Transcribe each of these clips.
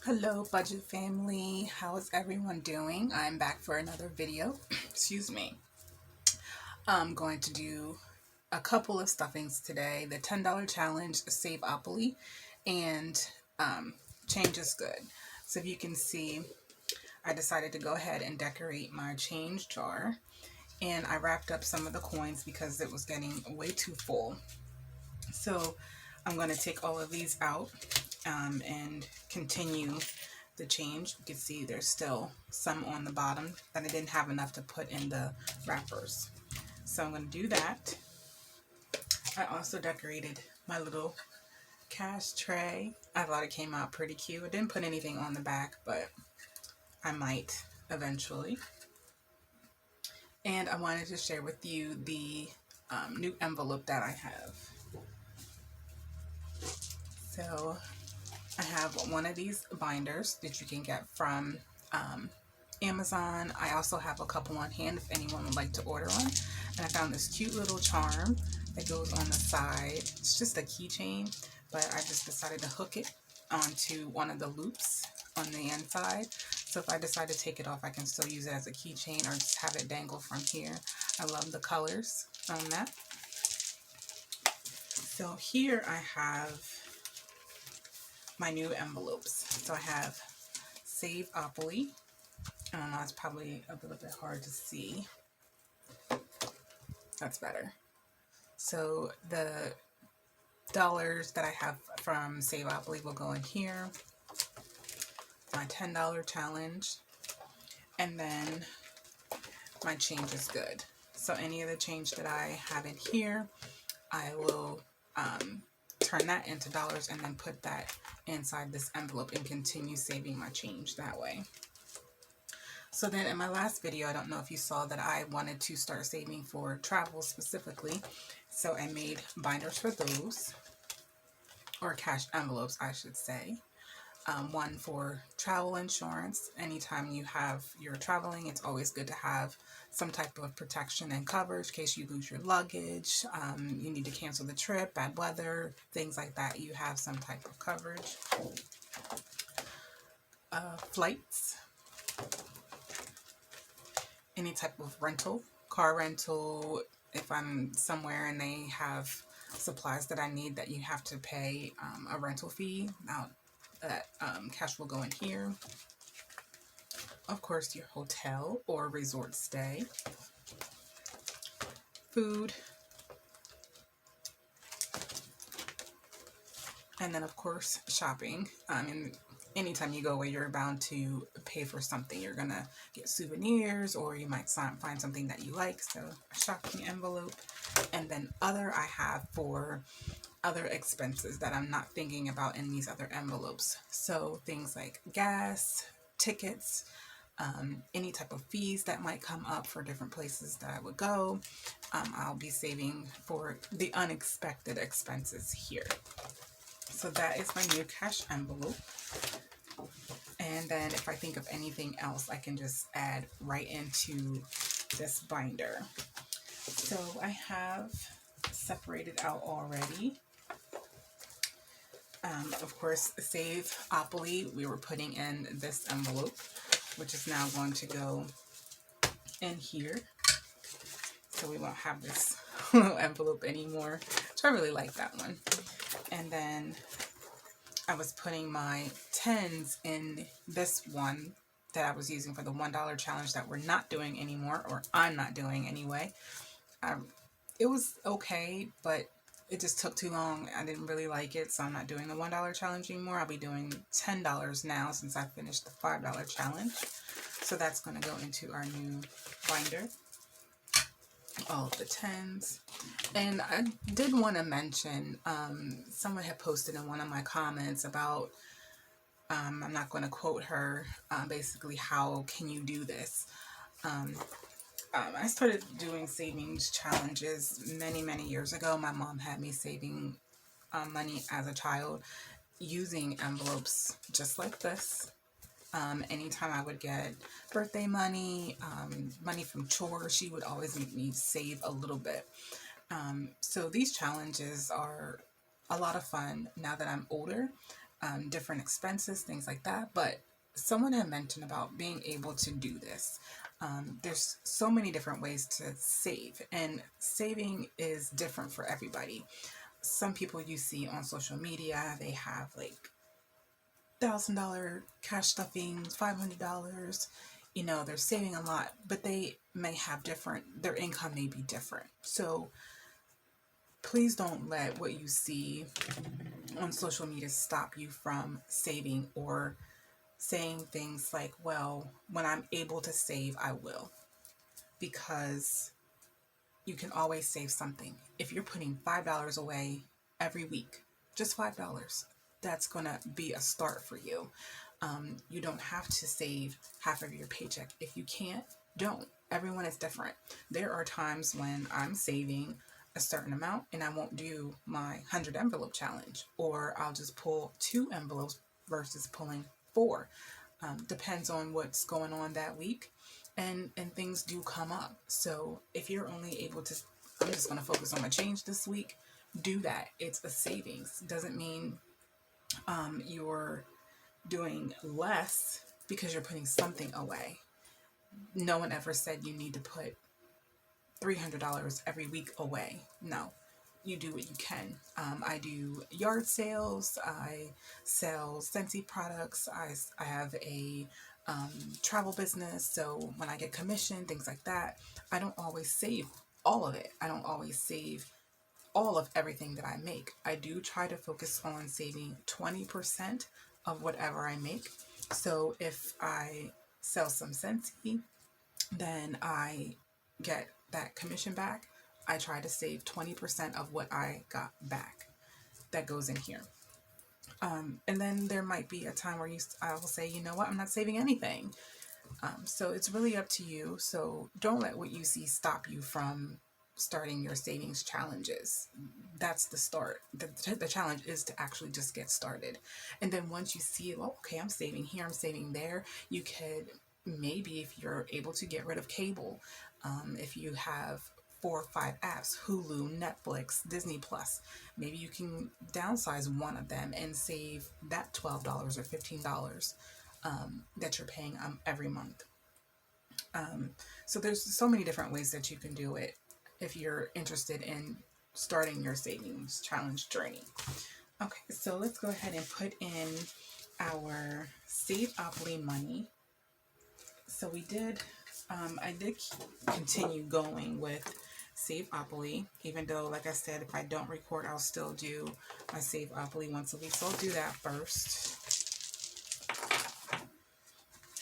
Hello budget family, how is everyone doing? I'm back for another video. Excuse me. I'm going to do a couple of stuffings today. The $10 challenge, SaveOpoly, and change is good. So if you can see, I decided to go ahead and decorate my change jar, and I wrapped up some of the coins because it was getting way too full. So I'm going to take all of these out and continue the change. You can see there's still some on the bottom that I didn't have enough to put in the wrappers. So I'm going to do that. I also decorated my little cash tray. I thought it came out pretty cute. I didn't put anything on the back, but I might eventually. And I wanted to share with you the new envelope that I have. So I have one of these binders that you can get from Amazon. I also have a couple on hand if anyone would like to order one. And I found this cute little charm that goes on the side. It's just a keychain, but I just decided to hook it onto one of the loops on the inside. So if I decide to take it off, I can still use it as a keychain or just have it dangle from here. I love the colors on that. So here I have my new envelopes. So I have SaveOpoly. I don't know, it's probably a little bit hard to see. That's better. So the dollars that I have from SaveOpoly will go in here. My $10 challenge. And then my change is good. So any of the change that I have in here, I will turn that into dollars and then put that inside this envelope and continue saving my change that way. So then in my last video, I don't know if you saw that I wanted to start saving for travel specifically. So I made binders for those, or cash envelopes, I should say. One for travel insurance. Anytime you're traveling, it's always good to have some type of protection and coverage in case you lose your luggage, you need to cancel the trip, bad weather, things like that. You have some type of coverage. Flights. Any type of rental, car rental, if I'm somewhere and they have supplies that I need that you have to pay a rental fee, now that cash will go in here. Of course, your hotel or resort stay. Food. And then, of course, shopping. And anytime you go away, you're bound to pay for something. You're going to get souvenirs, or you might find something that you like. So a shopping envelope. And then other I have for other expenses that I'm not thinking about in these other envelopes. So things like gas, tickets, any type of fees that might come up for different places that I would go. I'll be saving for the unexpected expenses here. So that is my new cash envelope. And then if I think of anything else, I can just add right into this binder. So I have separated out already. Of course, SaveOpoly, we were putting in this envelope, which is now going to go in here. So we won't have this little envelope anymore, which I really like that one. And then I was putting my 10s in this one that I was using for the $1 challenge that we're not doing anymore, or I'm not doing anyway. It was okay, but it just took too long. I didn't really like it, so I'm not doing the $1 challenge anymore. I'll be doing $10 now since I finished the $5 challenge. So that's going to go into our new binder. All of the 10s. And I did want to mention, someone had posted in one of my comments about, I'm not going to quote her, basically, how can you do this? I started doing savings challenges many years ago. My mom had me saving money as a child using envelopes just like this. Anytime I would get birthday money, money from chores, she would always make me save a little bit. So these challenges are a lot of fun now that I'm older. different expenses, things like that. But someone had mentioned about being able to do this. There's so many different ways to save, and saving is different for everybody. Some people you see on social media, they have like $1,000 cash stuffings, $500. You know, they're saving a lot, but they may have different, their income may be different. So please don't let what you see on social media stop you from saving or saying things like, well, when I'm able to save, I will. Because you can always save something. If you're putting $5 away every week, just $5, that's going to be a start for you. You don't have to save half of your paycheck. If you can't, don't. Everyone is different. There are times when I'm saving a certain amount and I won't do my 100 envelope challenge, or I'll just pull 2 envelopes versus pulling 4. Depends on what's going on that week, and things do come up. So if you're only able to, I'm just going to focus on my change this week, do that. It's a savings. Doesn't mean you're doing less because you're putting something away. No one ever said you need to put $300 every week away. No, you do what you can. I do yard sales. I sell Scentsy products. I have a travel business. So when I get commission, things like that, I don't always save all of it. I don't always save all of everything that I make. I do try to focus on saving 20% of whatever I make. So if I sell some Scentsy, then I get that commission back. I try to save 20% of what I got back. That goes in here. And then there might be a time where I will say, you know what, I'm not saving anything. So it's really up to you. So don't let what you see stop you from starting your savings challenges. That's the start. The challenge is to actually just get started. And then once you see, oh, okay, I'm saving here, I'm saving there, you could maybe, if you're able to, get rid of cable. If you have 4 or 5 apps, Hulu, Netflix, Disney Plus, maybe you can downsize one of them and save that $12 or $15 that you're paying every month. So there's so many different ways that you can do it if you're interested in starting your savings challenge journey. Okay, so let's go ahead and put in our SaveOpoly money. So we did, I did continue going with SaveOpoly, even though, like I said, if I don't record, I'll still do my SaveOpoly once a week. So I'll do that first.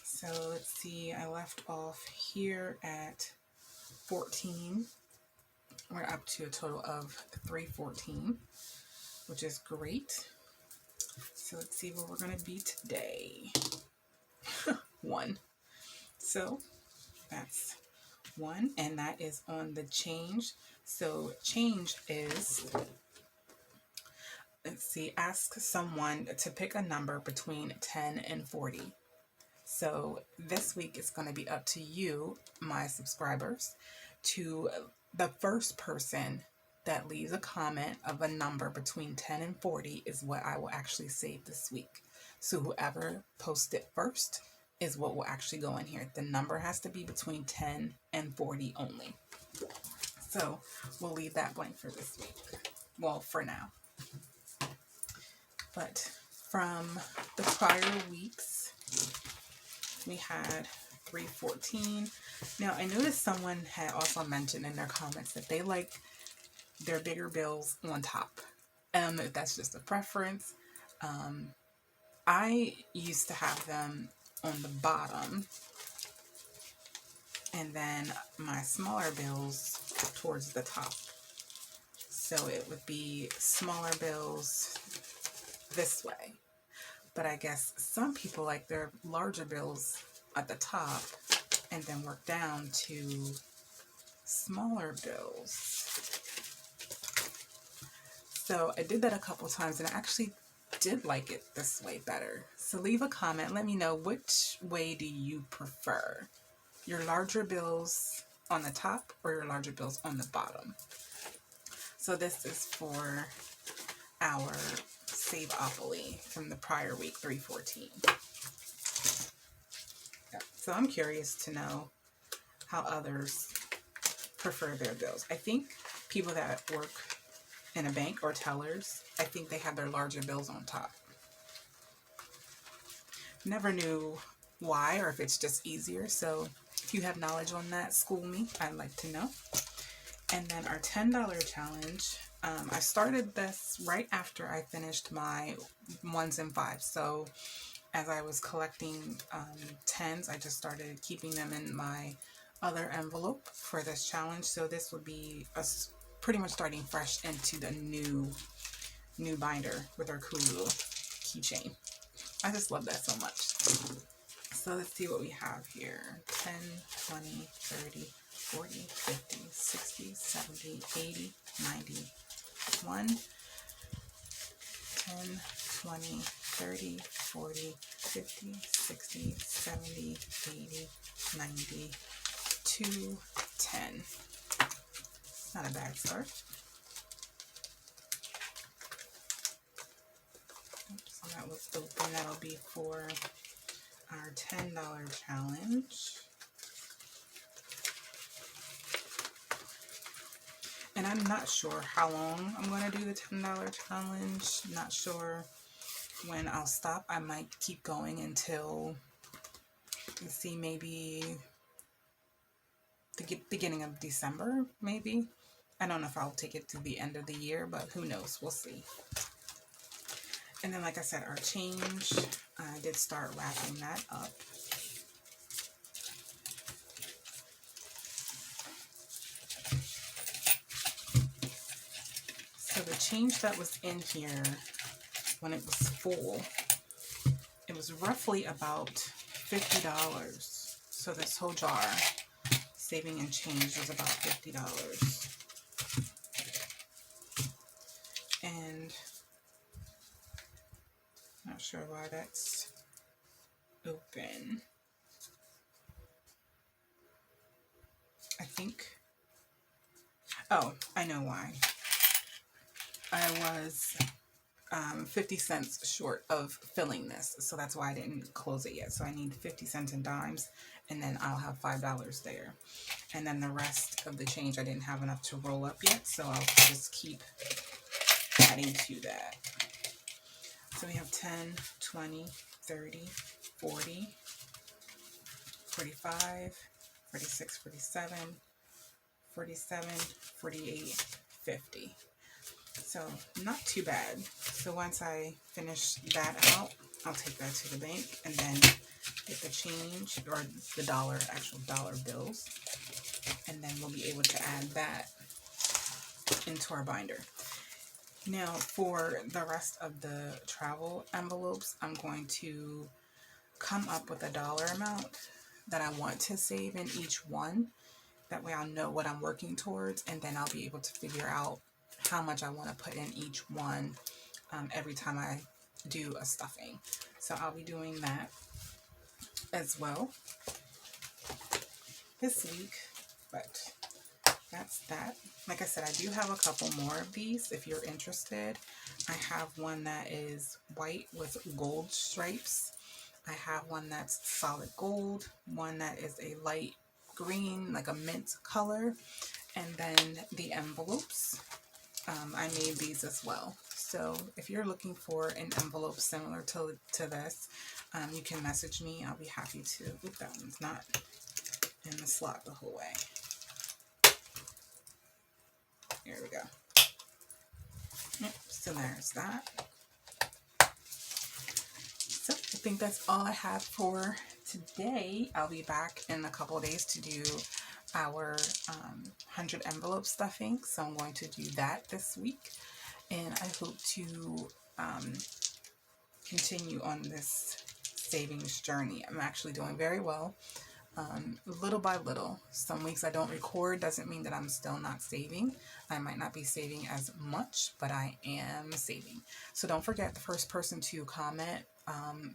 So let's see, I left off here at 14. We're up to a total of 314, which is great. So let's see where we're going to be today. 1. So that's 1, and that is on the change. So change is, let's see, ask someone to pick a number between 10 and 40. So this week it's going to be up to you, my subscribers, to the first person that leaves a comment of a number between 10 and 40 is what I will actually save this week. So whoever posts it first is what will actually go in here. The number has to be between 10 and 40 only. So we'll leave that blank for this week. Well, for now. But from the prior weeks, we had 314. Now, I noticed someone had also mentioned in their comments that they like their bigger bills on top. If that's just a preference. I used to have them on the bottom, and then my smaller bills towards the top. So it would be smaller bills this way. But I guess some people like their larger bills at the top and then work down to smaller bills. So I did that a couple times and I actually did like it this way better. So leave a comment. Let me know, which way do you prefer? Your larger bills on the top or your larger bills on the bottom? So this is for our SaveOpoly from the prior week, 314. So I'm curious to know how others prefer their bills. I think people that work in a bank or tellers, I think they have their larger bills on top. Never knew why, or if it's just easier. So if you have knowledge on that, school me. I'd like to know. And then our $10 challenge, I started this right after I finished my 1s and 5s. So as I was collecting 10s, I just started keeping them in my other envelope for this challenge. So this would be us pretty much starting fresh into the new binder with our cool little keychain. I just love that so much. So let's see what we have here. 10, 20, 30, 40, 50, 60, 70, 80, 90, 1, 10, 20, 30, 40, 50, 60, 70, 80, 90, 2, 10. Not a bad start. So that was open. That'll be for our $10 challenge. And I'm not sure how long I'm going to do the $10 challenge. Not sure when I'll stop. I might keep going until, let's see, maybe the beginning of December, maybe. I don't know if I'll take it to the end of the year, but who knows? We'll see. And then, like I said, our change, I did start wrapping that up. So the change that was in here when it was full, it was roughly about $50. So this whole jar, saving and change, was about $50. And not sure why that's open. I think, oh, I know why. I was 50 cents short of filling this, so that's why I didn't close it yet. So I need 50 cents in dimes, and then I'll have $5 there. And then the rest of the change, I didn't have enough to roll up yet, so I'll just keep adding to that. So we have 10, 20, 30, 40, 45, 46, 47, 47, 48, 50. So not too bad. So once I finish that out, I'll take that to the bank and then get the change, or the actual dollar bills, and then we'll be able to add that into our binder. Now for the rest of the travel envelopes, I'm going to come up with a dollar amount that I want to save in each one. That way I'll know what I'm working towards, and then I'll be able to figure out how much I want to put in each one every time I do a stuffing. So I'll be doing that as well this week, but that's that. Like I said, I do have a couple more of these if you're interested. I have one that is white with gold stripes. I have one that's solid gold, one that is a light green, like a mint color, and then the envelopes. I made these as well. So if you're looking for an envelope similar to this, you can message me. I'll be happy to. Oop, that one's not in the slot the whole way. Here we go. Yep, so there's that. So I think that's all I have for today. I'll be back in a couple of days to do our 100 envelope stuffing. So I'm going to do that this week. And I hope to continue on this savings journey. I'm actually doing very well. Little by little. Some weeks I don't record doesn't mean that I'm still not saving. I might not be saving as much, but I am saving. So don't forget, the first person to comment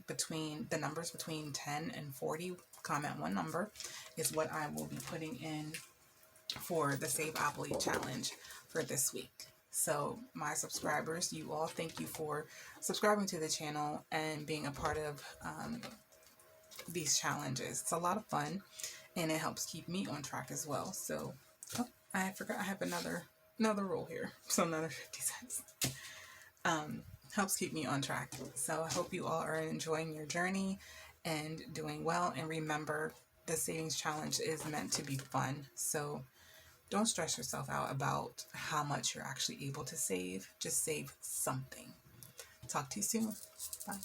between the numbers between 10 and 40, comment one number, is what I will be putting in for the SaveOpoly challenge for this week. So my subscribers, you all, thank you for subscribing to the channel and being a part of these challenges. It's a lot of fun and it helps keep me on track as well. So, oh, I forgot I have another roll here. So another 50 cents. Helps keep me on track. So I hope you all are enjoying your journey and doing well. And remember, the savings challenge is meant to be fun. So don't stress yourself out about how much you're actually able to save. Just save something. Talk to you soon. Bye.